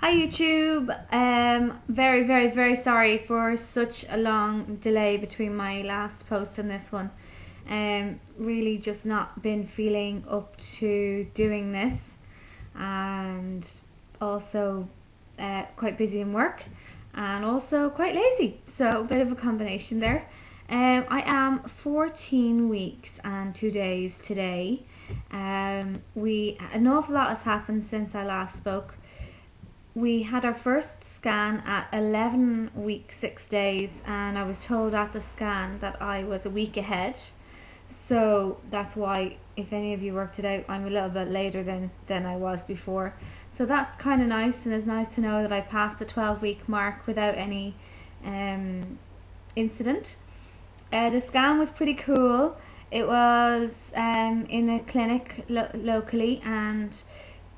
Hi YouTube. Very sorry for such a long delay between my last post and this one. Really just not been feeling up to doing this, and also quite busy in work and also quite lazy, so a bit of a combination there. I am 14 weeks and 2 days today. An awful lot has happened since I last spoke. We had our first scan at 11 weeks 6 days, and I was told at the scan that I was a week ahead. So that's why, if any of you worked it out, I'm a little bit later than I was before. So that's kind of nice, and it's nice to know that I passed the 12-week mark without any incident. The scan was pretty cool. It was in a clinic locally, and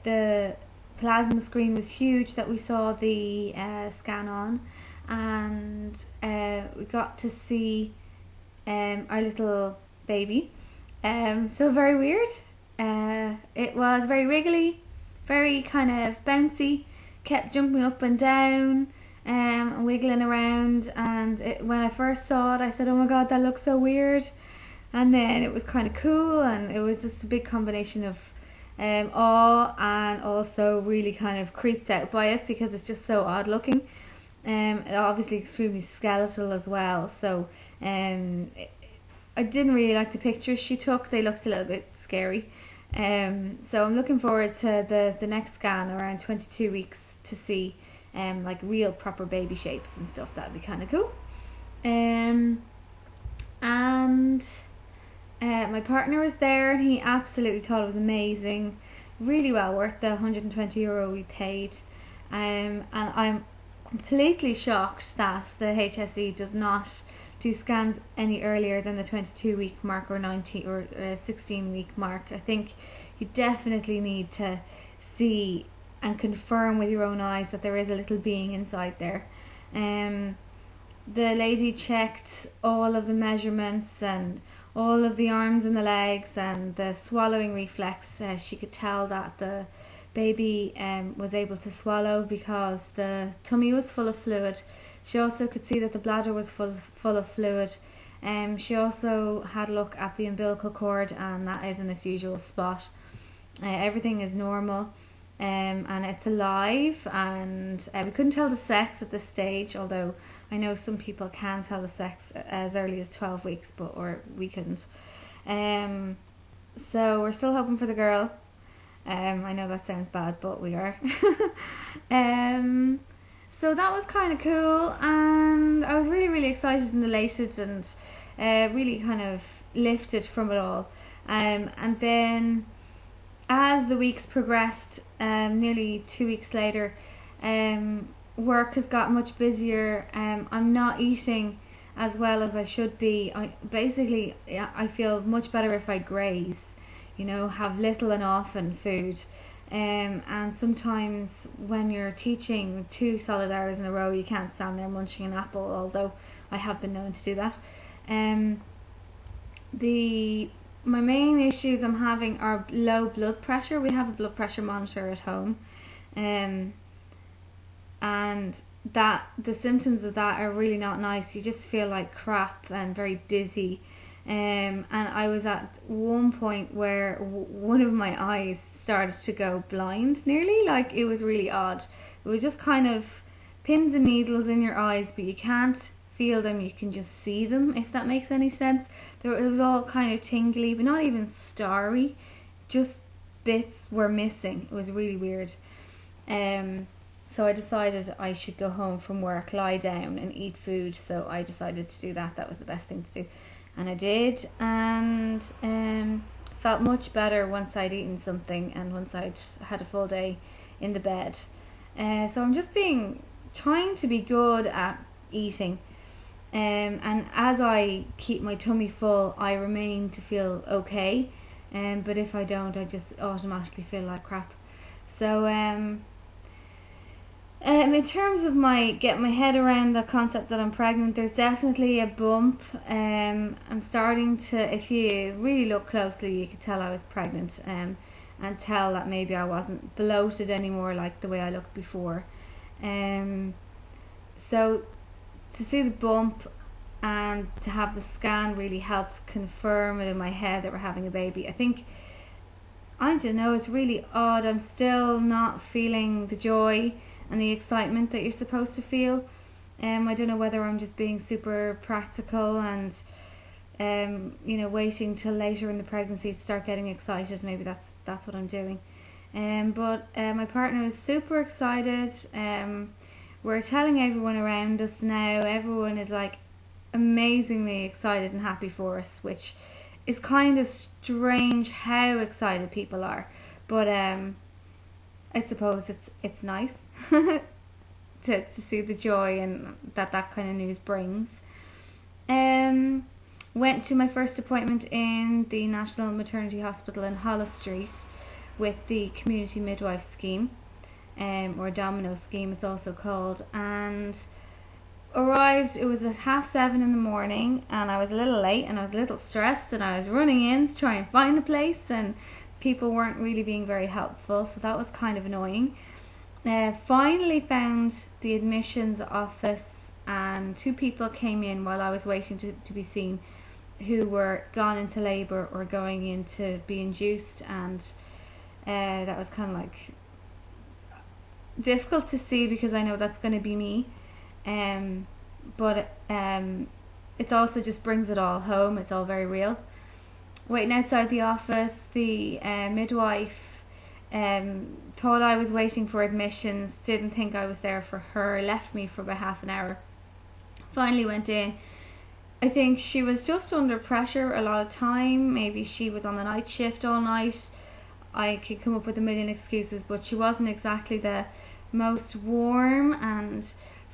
the plasma screen was huge that we saw the scan on, and we got to see our little baby. So very weird. It was very wriggly, very kind of bouncy, kept jumping up and down and wiggling around, and when I first saw it I said, oh my god, that looks so weird. And then it was kind of cool, and it was just a big combination of awe and also really kind of creeped out by it because it's just so odd looking. Obviously extremely skeletal as well, so I didn't really like the pictures she took. They looked a little bit scary. So I'm looking forward to the next scan around 22 weeks to see like real proper baby shapes and stuff. That'd be kind of cool. My partner was there, and he absolutely thought it was amazing, really well worth the €120 we paid. And I'm completely shocked that the HSE does not do scans any earlier than the 22-week mark or 19 or 16-week mark. I think you definitely need to see and confirm with your own eyes that there is a little being inside there. The lady checked all of the measurements and all of the arms and the legs and the swallowing reflex. She could tell that the baby was able to swallow because the tummy was full of fluid. She also could see that the bladder was full of fluid. She also had a look at the umbilical cord, and that is in its usual spot. Everything is normal, and it's alive, and we couldn't tell the sex at this stage, although I know some people can tell the sex as early as 12 weeks, or we couldn't. So we're still hoping for the girl. I know that sounds bad, but we are. So that was kind of cool, and I was really excited and elated, and really kind of lifted from it all. And then as the weeks progressed, nearly 2 weeks later, work has got much busier. I'm not eating as well as I should be. I feel much better if I graze, have little and often food. And sometimes when you're teaching 2 solid hours in a row, you can't stand there munching an apple, although I have been known to do that. My main issues I'm having are low blood pressure. We have a blood pressure monitor at home, and the symptoms of that are really not nice. You just feel like crap and very dizzy. And I was at one point where one of my eyes started to go blind nearly. Like, it was really odd. It was just kind of pins and needles in your eyes, but you can't feel them, you can just see them, if that makes any sense. It was all kind of tingly, but not even starry, just bits were missing. It was really weird. So I decided I should go home from work, lie down and eat food. So I decided to do that. That was the best thing to do, and I did, and felt much better once I'd eaten something and once I'd had a full day in the bed. So I'm just trying to be good at eating, and as I keep my tummy full, I remain to feel okay, but if I don't, I just automatically feel like crap. So in terms of getting my head around the concept that I'm pregnant, there's definitely a bump. I'm starting to, if you really look closely, you could tell I was pregnant. and tell that maybe I wasn't bloated anymore like the way I looked before. So to see the bump and to have the scan really helps confirm it in my head that we're having a baby. I don't know, it's really odd. I'm still not feeling the joy and the excitement that you're supposed to feel. I don't know whether I'm just being super practical and you know, waiting till later in the pregnancy to start getting excited. Maybe that's what I'm doing. But my partner is super excited. We're telling everyone around us now. Everyone is like amazingly excited and happy for us, which is kind of strange how excited people are. But I suppose it's nice to see the joy and that kind of news brings. Went to my first appointment in the National Maternity Hospital in Holles Street with the community midwife scheme, or Domino scheme it's also called, and arrived. It was at 7:30 in the morning, and I was a little late and I was a little stressed, and I was running in to try and find a place, and people weren't really being very helpful, so that was kind of annoying. Finally found the admissions office, and 2 people came in while I was waiting to be seen, who were gone into labour or going in to be induced, and that was kind of like difficult to see because I know that's going to be me. But it also just brings it all home. It's all very real. Waiting outside the office, the midwife thought I was waiting for admissions, didn't think I was there for her, left me for about half an hour. Finally went in. I think she was just under pressure a lot of time. Maybe she was on the night shift all night. I could come up with a million excuses, but she wasn't exactly the most warm and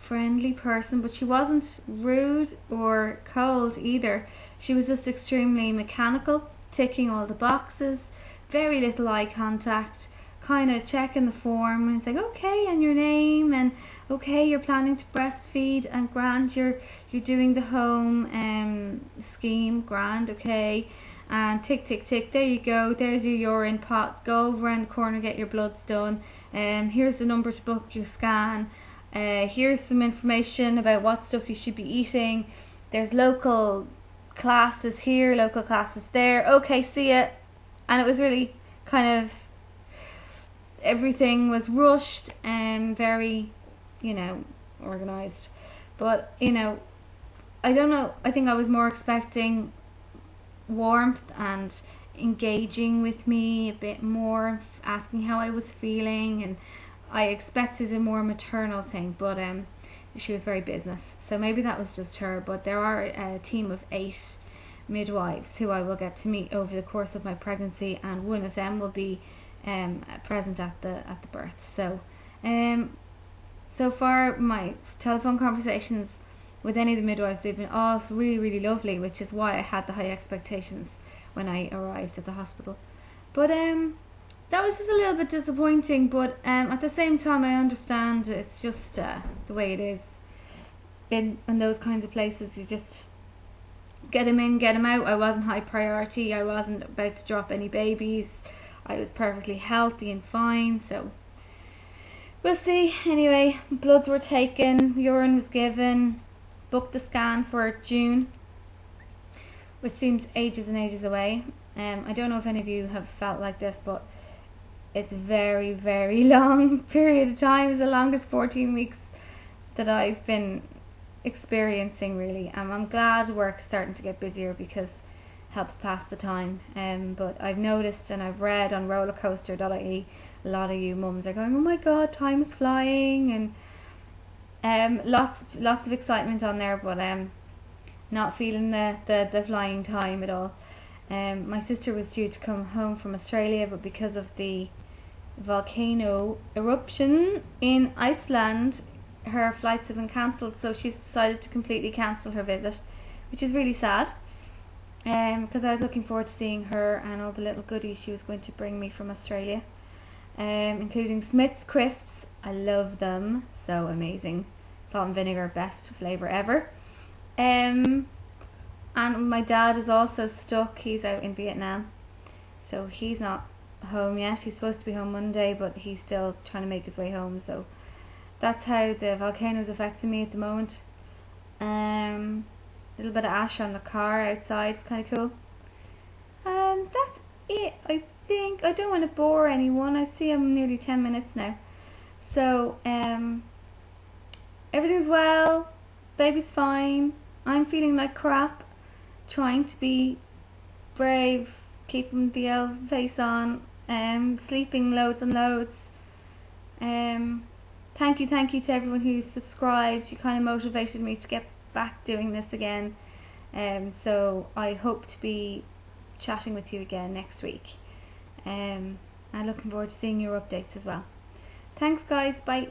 friendly person, but she wasn't rude or cold either. She was just extremely mechanical, ticking all the boxes, very little eye contact, kind of checking the form, and it's like, okay, and your name, and okay, you're planning to breastfeed, and grand, you're doing the home scheme, grand, okay, and tick tick tick, there you go, there's your urine pot, go over around the corner, get your bloods done, here's the number to book your scan, here's some information about what stuff you should be eating, there's local classes here, local classes there, okay, see ya. And it was really kind of, everything was rushed and very, you know, organised. But, you know, I don't know, I think I was more expecting warmth and engaging with me a bit more, asking how I was feeling, and I expected a more maternal thing, but she was very business, so maybe that was just her. But there are a team of 8 midwives who I will get to meet over the course of my pregnancy, and one of them will be present at the birth. So so far my telephone conversations with any of the midwives, they've been all really, really lovely, which is why I had the high expectations when I arrived at the hospital. But that was just a little bit disappointing, but at the same time I understand it's just the way it is in those kinds of places. You just get them in, get them out. I wasn't high priority, I wasn't about to drop any babies, I was perfectly healthy and fine, so we'll see. Anyway, bloods were taken, urine was given, booked the scan for June, which seems ages and ages away. I don't know if any of you have felt like this, but it's a very, very long period of time. It's the longest 14 weeks that I've been experiencing, really. I'm glad work's starting to get busier because it helps pass the time. But I've noticed and I've read on rollercoaster.ie, a lot of you mums are going, oh my god, time is flying, and lots of excitement on there, but not feeling the flying time at all. My sister was due to come home from Australia, but because of the volcano eruption in Iceland, her flights have been cancelled, so she's decided to completely cancel her visit, which is really sad, because I was looking forward to seeing her and all the little goodies she was going to bring me from Australia, including Smith's crisps. I love them, so amazing. Salt and vinegar, best flavour ever. And my dad is also stuck. He's out in Vietnam, so he's not home yet. He's supposed to be home Monday, but he's still trying to make his way home. So that's how the volcano is affecting me at the moment. A little bit of ash on the car outside. It's kind of cool. That's it. I think I don't want to bore anyone. I see I'm nearly 10 minutes now. So everything's well. Baby's fine. I'm feeling like crap. Trying to be brave, keeping the L face on, sleeping loads and loads. Thank you to everyone who subscribed. You kind of motivated me to get back doing this again. So I hope to be chatting with you again next week. I'm looking forward to seeing your updates as well. Thanks guys, bye.